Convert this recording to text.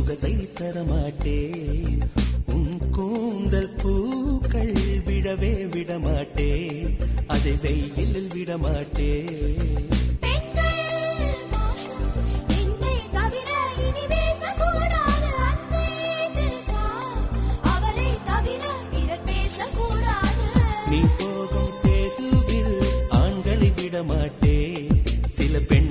சுகத்தை தரமாட்டேன். உன் கூந்தல் பூக்கள் விடவே விடமாட்டேன், அதை வெயிலில் விடமாட்டேன். நீ போகும் தேதுவில் ஆண்களை விடமாட்டேன். சில பெண்